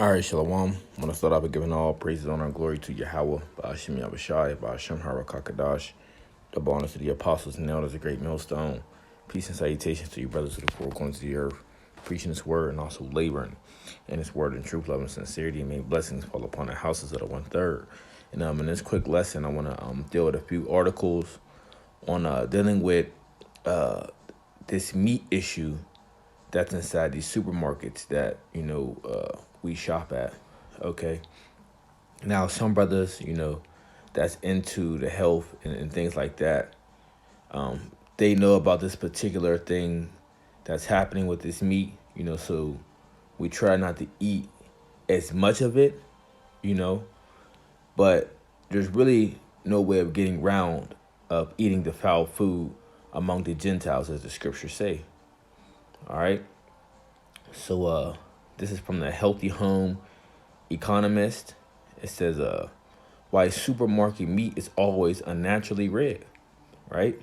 All right, Shalom. I want to start off by giving all praises, honor, and glory to Yahweh, Ba'ashim Yahushai, Ba'ashim Harakakadash, double honors to the apostles and elders, a great millstone. Peace and salutations to you, brothers of the four corners of the earth, preaching His word and also laboring in His word in truth, love, and sincerity, and may blessings fall upon the houses of the 1/3. And in this quick lesson, I want to deal with a few articles on dealing with this meat issue that's inside these supermarkets that we shop at. Okay, now some brothers that's into the health and things like that, they know about this particular thing that's happening with this meat, so we try not to eat as much of it, you know but there's really no way of getting round of eating the foul food among the Gentiles, as the scriptures say. All right. So this is from the Healthy Home Economist. It says why supermarket meat is always unnaturally red, right?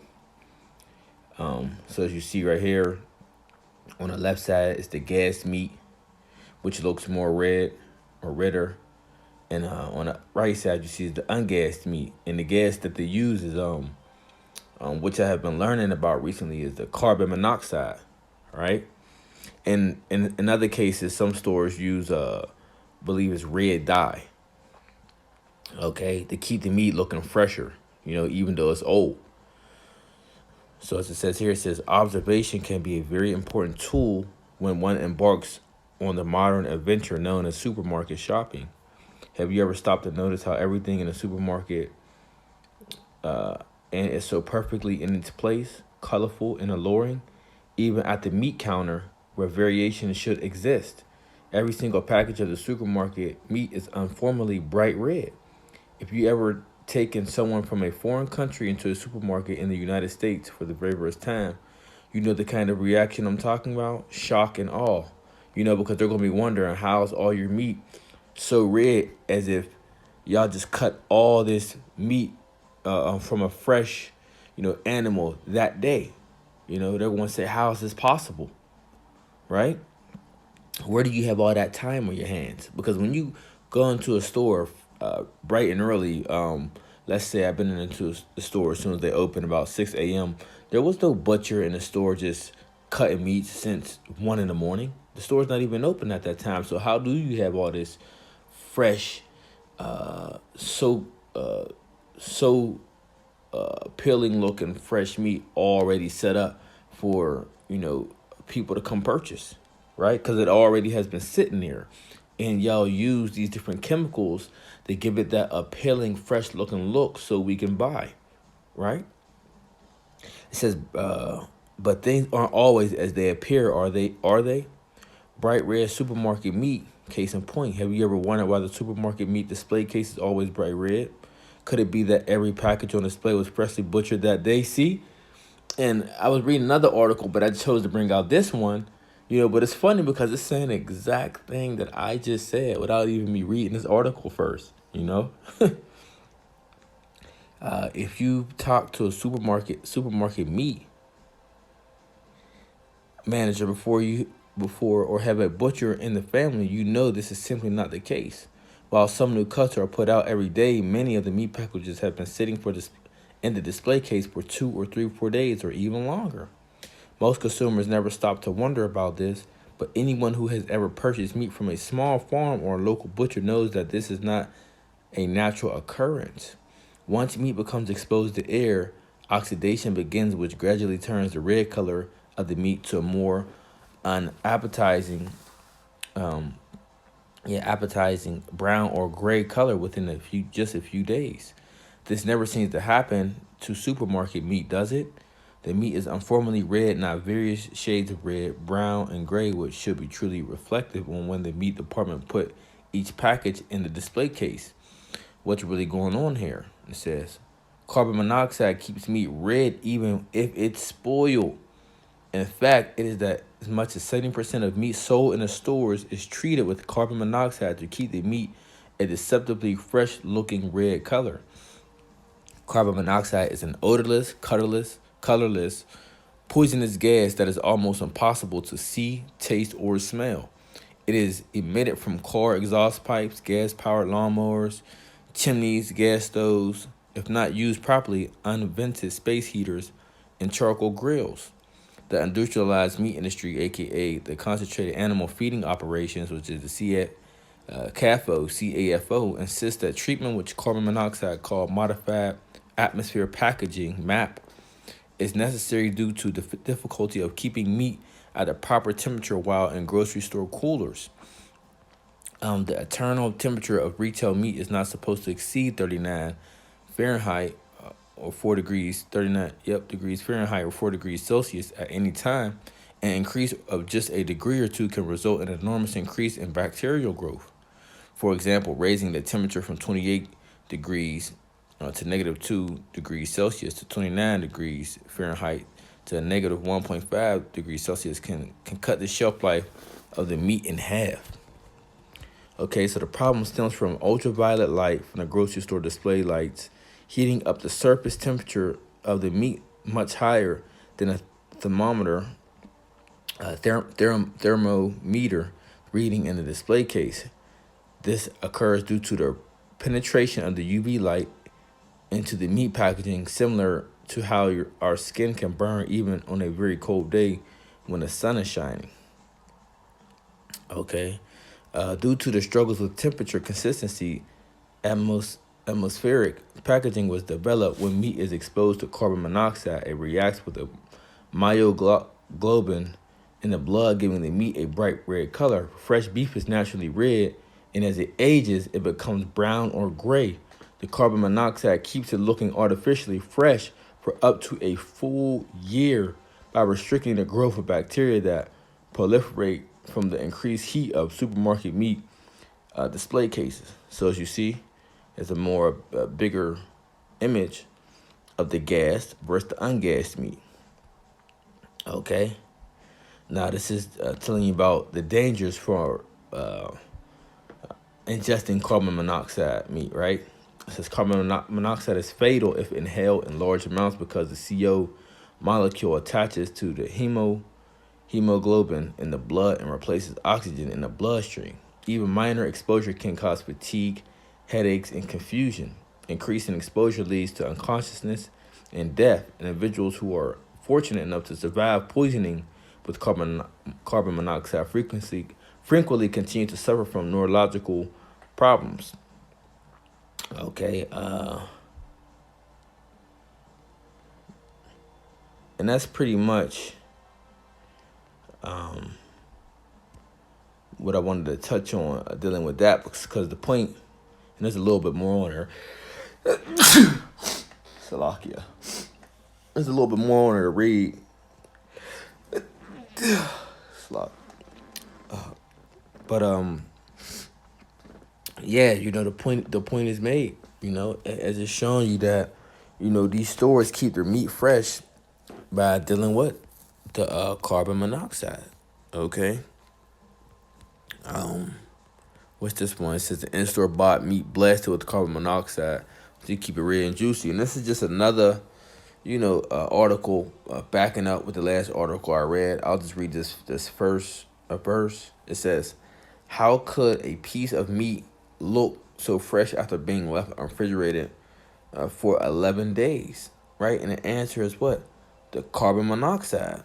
So as you see right here on the left side is the gas meat, which looks more red or redder. And on the right side you see is the ungassed meat. And the gas that they use is which I have been learning about recently, is the carbon monoxide, right? And in other cases, some stores use believe it's red dye, okay, to keep the meat looking fresher, even though it's old. So as it says here, it says observation can be a very important tool when one embarks on the modern adventure known as supermarket shopping. Have you ever stopped to notice how everything in a supermarket and is so perfectly in its place, colorful and alluring, even at the meat counter where variation should exist? Every single package of the supermarket meat is uniformly bright red. If you ever taken someone from a foreign country into a supermarket in the United States for the very first time, you know the kind of reaction I'm talking about: shock and awe. Because they're going to be wondering, how's all your meat so red, as if y'all just cut all this meat from a fresh, animal that day. They're going to say, how is this possible, right? Where do you have all that time on your hands? Because when you go into a store bright and early, let's say I've been into the store as soon as they open about 6 a.m., there was no butcher in the store just cutting meat since 1 in the morning. The store's not even open at that time. So how do you have all this fresh, so appealing looking fresh meat already set up for, people to come purchase, right? Because it already has been sitting there. And y'all use these different chemicals to give it that appealing, fresh looking look so we can buy, right? It says, but things aren't always as they appear, are they? Bright red supermarket meat, case in point. Have you ever wondered why the supermarket meat display case is always bright red? Could it be that every package on display was freshly butchered that day? See? And I was reading another article, but I chose to bring out this one, but it's funny because it's saying the exact thing that I just said without even me reading this article first, If you talk to a supermarket meat manager before or have a butcher in the family, this is simply not the case. While some new cuts are put out every day, many of the meat packages have been sitting in the display case for 2 or 3 or 4 days or even longer. Most consumers never stop to wonder about this, but anyone who has ever purchased meat from a small farm or a local butcher knows that this is not a natural occurrence. Once meat becomes exposed to air, oxidation begins, which gradually turns the red color of the meat to a more unappetizing, appetizing brown or gray color within a few days. This never seems to happen to supermarket meat, does it? The meat is uniformly red, not various shades of red, brown, and gray, which should be truly reflective on when the meat department put each package in the display case. What's really going on here? It says, carbon monoxide keeps meat red even if it's spoiled. In fact, it is that as much as 70% of meat sold in the stores is treated with carbon monoxide to keep the meat a deceptively fresh-looking red color. Carbon monoxide is an odorless, colorless, poisonous gas that is almost impossible to see, taste, or smell. It is emitted from car exhaust pipes, gas-powered lawnmowers, chimneys, gas stoves, if not used properly, unvented space heaters, and charcoal grills. The industrialized meat industry, aka the concentrated animal feeding operations, which is the CAFO, insists that treatment with carbon monoxide, called modified atmosphere packaging (MAP), is necessary due to the difficulty of keeping meat at a proper temperature while in grocery store coolers. The internal temperature of retail meat is not supposed to exceed 39 Fahrenheit or 4 degrees, 39 degrees Fahrenheit or 4 degrees Celsius at any time. An increase of just a degree or two can result in an enormous increase in bacterial growth. For example, raising the temperature from 28 degrees to negative 2 degrees Celsius to 29 degrees Fahrenheit to negative 1.5 degrees Celsius can cut the shelf life of the meat in half. Okay, so the problem stems from ultraviolet light from the grocery store display lights heating up the surface temperature of the meat much higher than a thermometer, thermometer reading in the display case. This occurs due to the penetration of the UV light into the meat packaging, similar to how our skin can burn even on a very cold day when the sun is shining. Okay. Due to the struggles with temperature consistency, atmospheric packaging was developed. When meat is exposed to carbon monoxide, it reacts with the myoglobin in the blood, giving the meat a bright red color. Fresh beef is naturally red, and as it ages, it becomes brown or gray. The carbon monoxide keeps it looking artificially fresh for up to a full year by restricting the growth of bacteria that proliferate from the increased heat of supermarket meat display cases. So as you see, it's a more bigger image of the gassed versus the ungassed meat. Okay. Now this is telling you about the dangers for ingesting carbon monoxide meat, right? It says carbon monoxide is fatal if inhaled in large amounts because the CO molecule attaches to the hemoglobin in the blood and replaces oxygen in the bloodstream. Even minor exposure can cause fatigue, headaches, and confusion. Increasing exposure leads to unconsciousness and death. Individuals who are fortunate enough to survive poisoning with carbon monoxide frequently continue to suffer from neurological problems. Okay, and that's pretty much what I wanted to touch on dealing with that, because the point, and there's a little bit more on there. Salakia. There's a little bit more on there to read. But yeah, the point is made. As it's showing you that, these stores keep their meat fresh by dealing with the carbon monoxide. Okay. What's this one? It says the in-store bought meat blasted with carbon monoxide to keep it red and juicy. And this is just another, article backing up with the last article I read. I'll just read this first verse. It says, "How could a piece of meat look so fresh after being left refrigerated for 11 days?" Right? And the answer is what? The carbon monoxide.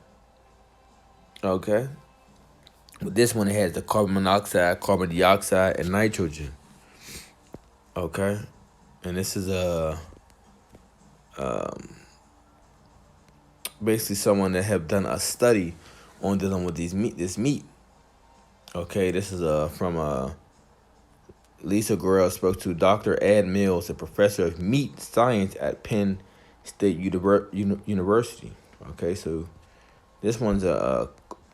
Okay. But this one, it has the carbon monoxide, carbon dioxide, and nitrogen. Okay. And this is basically someone that have done a study on dealing with this meat. Okay, this is from Lisa Guerrero spoke to Dr. Ed Mills, a professor of meat science at Penn State University. Okay, so this one's a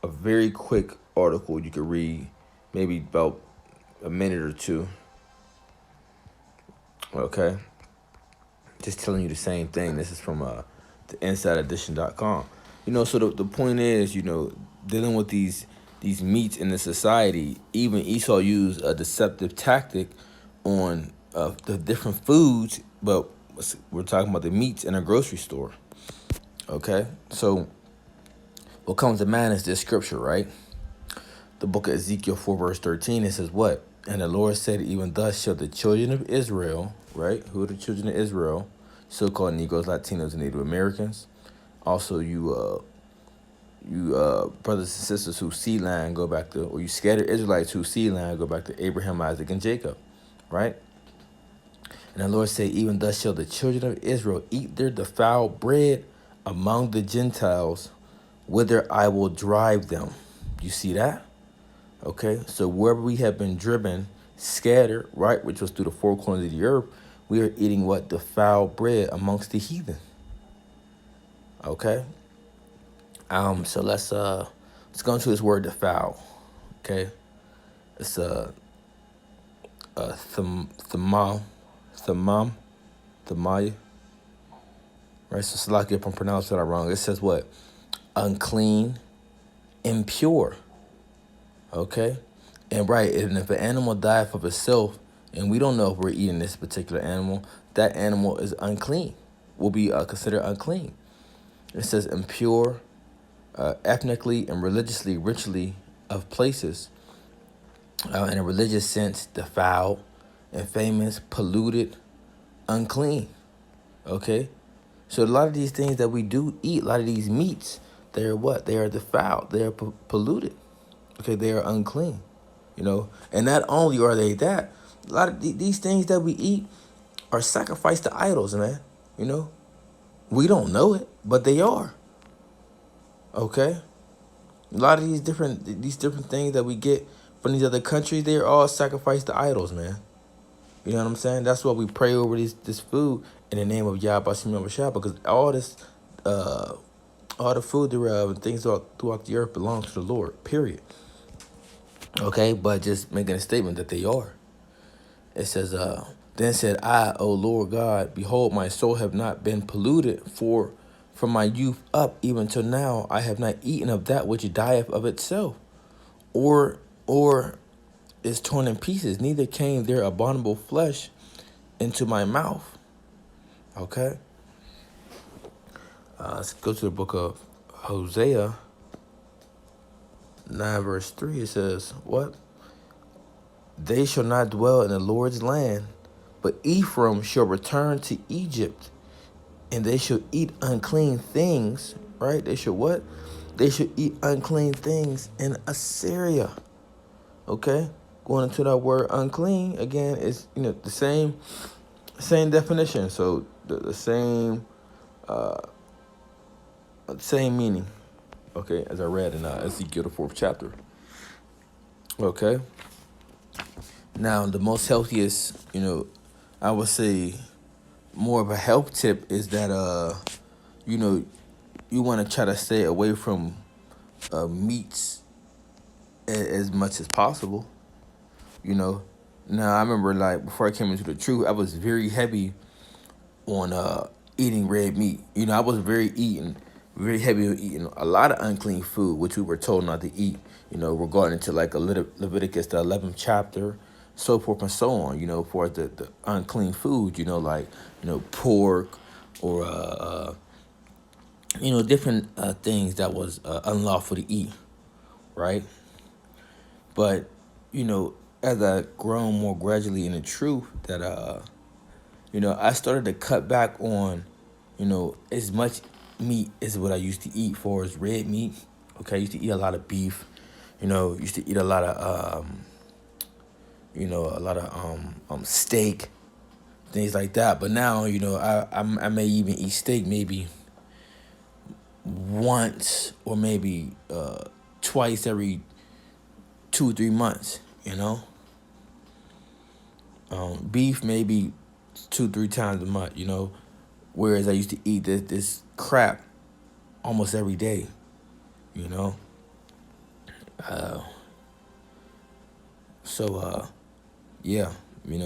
very quick article you could read, maybe about a minute or two. Okay, just telling you the same thing. This is from the InsideEdition.com. So the point is, dealing with these meats in the society. Even Esau used a deceptive tactic on the different foods, but we're talking about the meats in a grocery store. Okay, so what comes to mind is this scripture, right? the book of Ezekiel 4 verse 13. It says what? And the Lord said, even thus shall the children of Israel, right? Who are the children of Israel? So-called Negroes, Latinos, and Native Americans. Also, you brothers and sisters who seed line go back to, or you scattered Israelites who seed line go back to Abraham, Isaac, and Jacob, right? And the Lord said, even thus shall the children of Israel eat their defiled bread among the Gentiles, whither I will drive them. You see that? Okay, so wherever we have been driven, scattered, right, which was through the four corners of the earth, we are eating what? Defiled bread amongst the heathen. Okay. So let's go into this word defile. Okay. It's thamam, thamaya. Right, so Salaki, if I'm pronouncing that wrong. It says what? Unclean, impure. Okay? And right, and if an animal died of itself, and we don't know if we're eating this particular animal, that animal is unclean, will be considered unclean. It says impure, ethnically and religiously, ritually of places, in a religious sense, defiled, infamous, polluted, unclean. Okay? So a lot of these things that we do eat, a lot of these meats, they are what? They are defiled. They are polluted. Okay, they are unclean. You know, and not only are they that, a lot of these things that we eat are sacrificed to idols, man. You know, we don't know it, but they are. Okay, a lot of these different things that we get from these other countries, they're all sacrificed to idols, man. You know what I'm saying? That's why we pray over this food in the name of Yahweh Shah, because all the food thereof and things throughout the earth belongs to the Lord. Period. Okay, but just making a statement that they are. It says, then said I, O Lord God, behold, my soul have not been polluted, for from my youth up even till now I have not eaten of that which dieth of itself, or is torn in pieces, neither came there abominable flesh into my mouth. Okay. Let's go to the book of Hosea 9 verse 3. It says, what? They shall not dwell in the Lord's land, but Ephraim shall return to Egypt, and they shall eat unclean things, right? They shall what? They shall eat unclean things in Assyria. Okay? Going into that word unclean, again, is the same definition. So the same meaning. Okay, as I read in Ezekiel the 4th chapter. Okay. Now, the most healthiest, I would say more of a health tip is that, you want to try to stay away from meats as much as possible. Now, I remember, like, before I came into the truth, I was very heavy on eating red meat. I was very heavy on eating a lot of unclean food, which we were told not to eat, regarding to like a Leviticus, the 11th chapter, so forth and so on, for the unclean food, like, pork or, different things that was unlawful to eat, right? But, as I grown more gradually in the truth that, I started to cut back on, as much meat as what I used to eat for as red meat. Okay, I used to eat a lot of beef, used to eat a lot of, steak, things like that. But now, I may even eat steak maybe once or maybe twice every 2 or 3 months, beef maybe 2-3 times a month, whereas I used to eat this crap almost every day, yeah,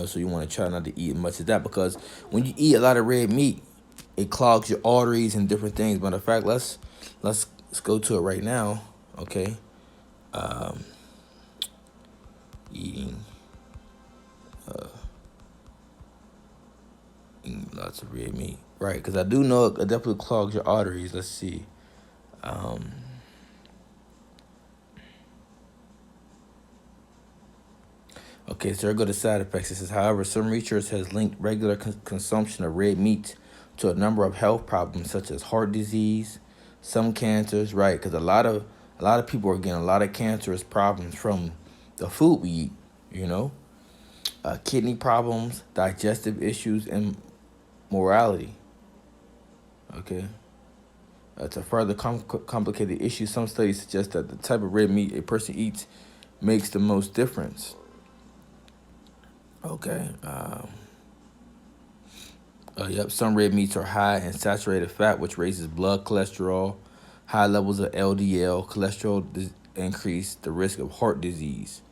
so you want to try not to eat as much of that, because when you eat a lot of red meat, it clogs your arteries and different things. Matter of fact, let's go to it right now. Okay. Eating lots of red meat, right? Because I do know it definitely clogs your arteries. Let's see. Okay, so there go the side effects. It says, however, some research has linked regular consumption of red meat to a number of health problems such as heart disease, some cancers, right? Because a lot of people are getting a lot of cancerous problems from the food we eat, you know, kidney problems, digestive issues, and morality. Okay. To further complicate the issue, some studies suggest that the type of red meat a person eats makes the most difference. Okay. Yep. Some red meats are high in saturated fat, which raises blood cholesterol. High levels of LDL cholesterol increase the risk of heart disease.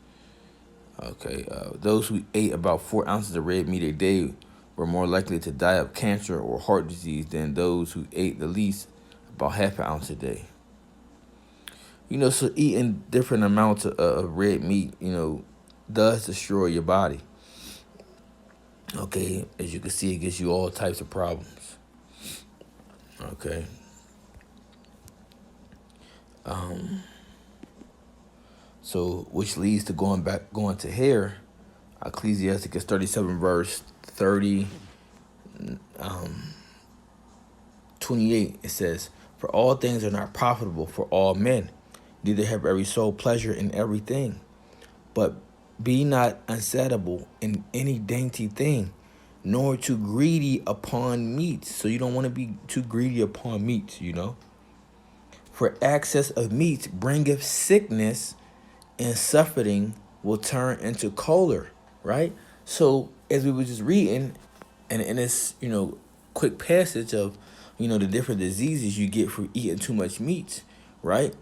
Okay. Those who ate about 4 ounces of red meat a day were more likely to die of cancer or heart disease than those who ate the least, about half an ounce a day. So eating different amounts of red meat, does destroy your body. Okay, as you can see, it gives you all types of problems. Okay. So which leads to going to hair. Ecclesiasticus 37 verse 30, 28. It says, "For all things are not profitable for all men, neither have every soul pleasure in everything. But be not unsatiable in any dainty thing, nor too greedy upon meats." So you don't want to be too greedy upon meats. "For excess of meats bringeth sickness, and suffering will turn into choler." Right? So as we were just reading, and in this, quick passage of, the different diseases you get from eating too much meat, right?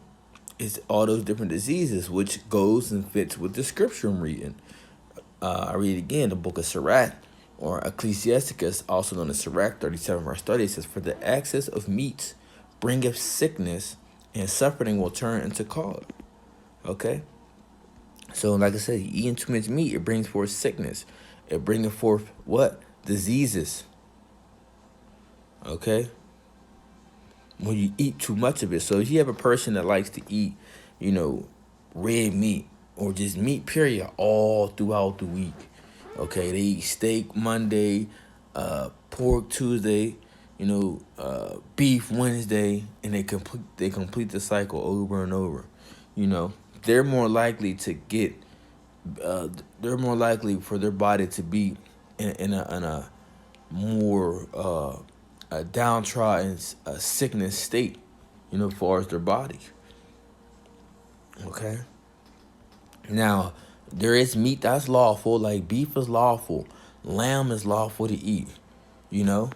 It's all those different diseases, which goes and fits with the scripture I'm reading. I read again, the book of Sirach, or Ecclesiasticus, also known as Sirach 37 verse 30. It says, "For the excess of meats bringeth sickness, and suffering will turn into choler." Okay? So like I said, eating too much meat, it brings forth sickness. It brings forth what? Diseases. Okay? When you eat too much of it. So if you have a person that likes to eat, red meat, or just meat period, all throughout the week. Okay, they eat steak Monday, pork Tuesday, beef Wednesday, and they complete the cycle over and over. They're more likely to get, they're more likely for their body to be in a more a downtrodden, sickness state, as far as their body. Okay. Now, there is meat that's lawful, like beef is lawful, lamb is lawful to eat, you know,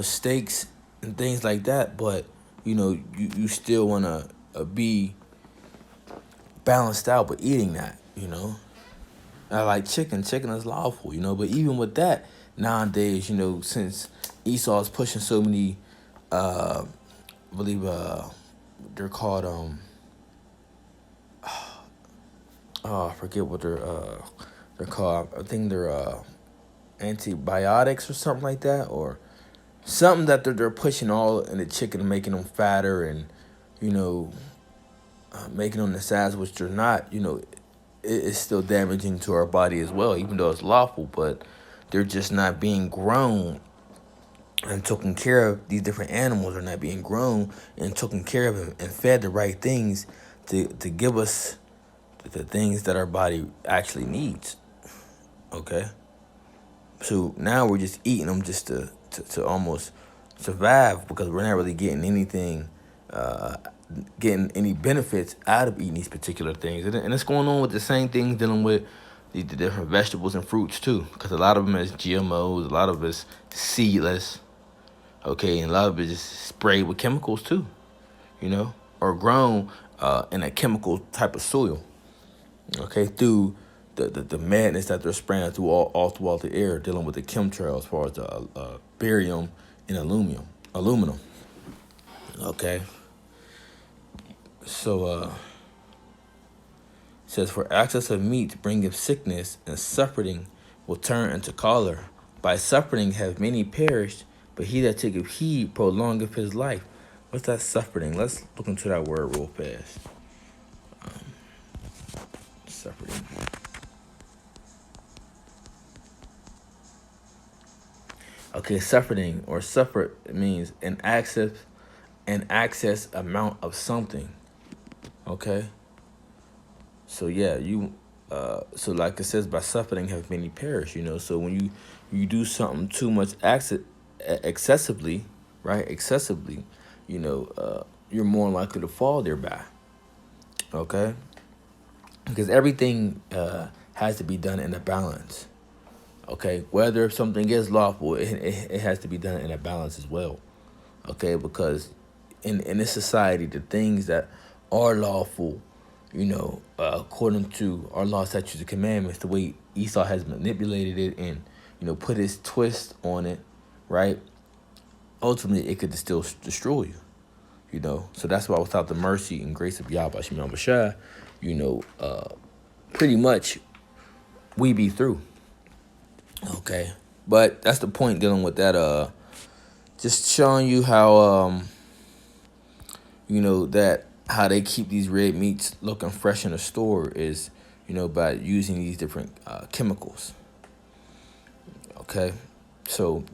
steaks and things like that. But you still wanna be balanced out with eating that. I like chicken. Chicken is lawful, but even with that, nowadays, since Esau is pushing so many, I believe they're called I forget what they're called. I think they're antibiotics or something like that, or something that they're pushing all in the chicken, making them fatter, and you know making them the size which they're not. It's still damaging to our body as well, even though it's lawful. But they're just not being grown and taken care of. These different animals are not being grown and taken care of and fed the right things to give us the things that our body actually needs. Okay, so now we're just eating them just to almost survive, because we're not really getting anything, getting any benefits out of eating these particular things. And it's going on with the same things dealing with the different vegetables and fruits too, because a lot of them is GMOs, a lot of it's seedless. Okay, and a lot of it is sprayed with chemicals too, or grown in a chemical type of soil. Okay, through the madness that they're spraying through all throughout the air, dealing with the chemtrails as far as the barium and aluminum. Okay, so it says, "For excess of meat bringeth sickness, and suffering will turn into choler. By suffering have many perished, but he that taketh heed prolongeth his life." What's that suffering? Let's look into that word real fast. Suffering. Okay, suffering or suffer means an excess amount of something. Okay, so yeah, so like it says, by suffering have many perished. So when you do something too much excessively, right? Excessively, you're more likely to fall thereby. Okay, because everything has to be done in a balance. Okay, whether something is lawful, it has to be done in a balance as well. Okay, because in this society, the things that are lawful, according to our law, statutes, and commandments, the way Esau has manipulated it and put his twist on it, right? Ultimately, it could still destroy you. So that's why without the mercy and grace of Yahweh Shem Bashar, pretty much we be through. Okay, but that's the point dealing with that. Just showing you how that how they keep these red meats looking fresh in the store is, by using these different chemicals. Okay, so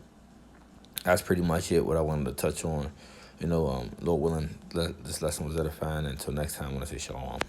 that's pretty much it. What I wanted to touch on. Lord willing, this lesson was edifying. Until next time, I want to say shalom.